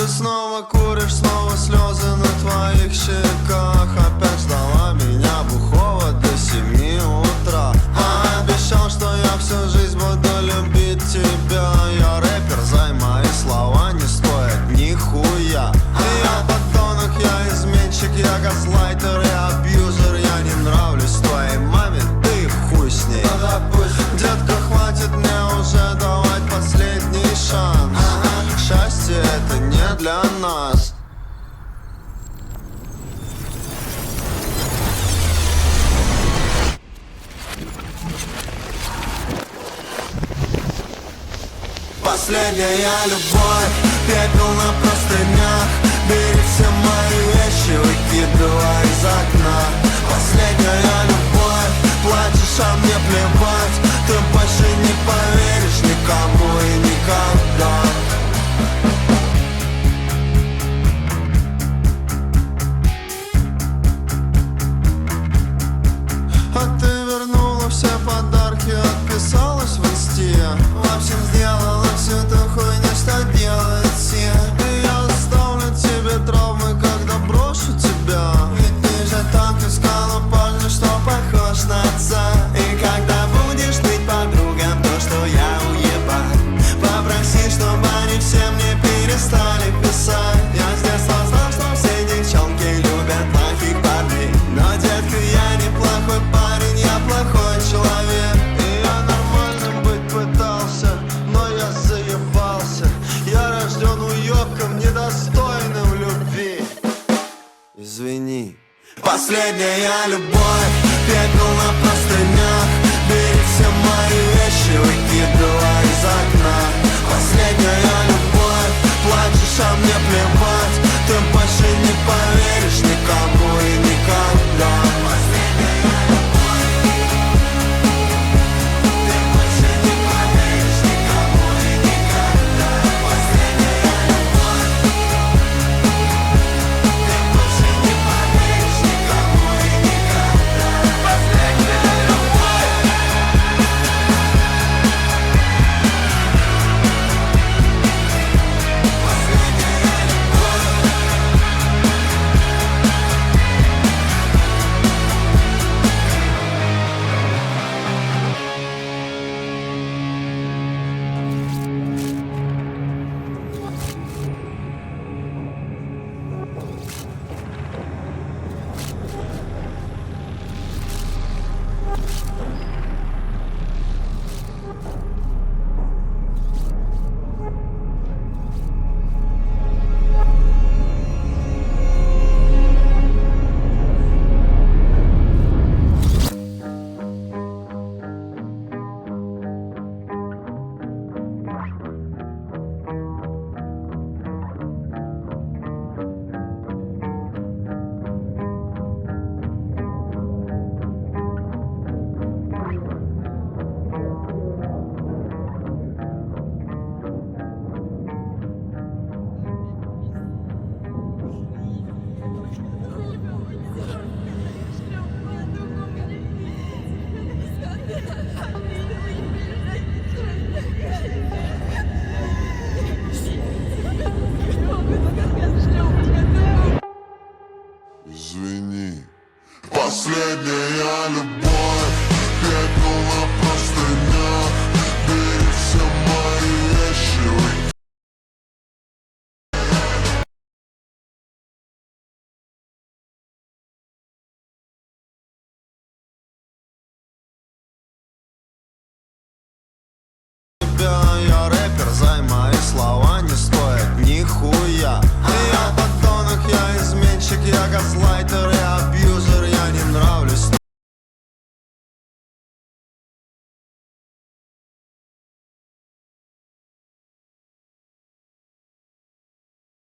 Ты снова куришь, снова слезы на твоих щеках. Опять ждала меня бухого до 7 утра. Обещал, что я всю жизнь буду любить тебя. Я рэпер, зай, мои слова не стоят нихуя. Я подонок, я изменщик, я газлайтер и абьюзер. Я не нравлюсь твоей маме, ты хуй с ней. Детка, хватит мне уже давать последний шанс. Счастье это не для нас. Последняя любовь, пепел на простынях. Бери все мои вещи, выкидывай из окна. Последняя любовь, плачешь, а мне плевать. Ты больше не поверишь никому и никогда. А ты вернула все подарки, отписалась в инсте. В общем, сделала всю ту хуйню, что делают все. И я оставлю тебе травмы, когда брошу тебя. Ведь ты же так искала парня, что похож на отца. И когда будешь быть подругам, то что я уебан, попроси, чтобы они все мне перестали писать. Я с детства знал, что все девчонки любят плохих парней. Но, детка, я не плохой парень, я плохой человек. И я нормальным быть пытался, но я заебался. Я рожден уёбком, недостойным любви. Извини. Последняя любовь, пепел на простынях. Бери все мои вещи, выкидывай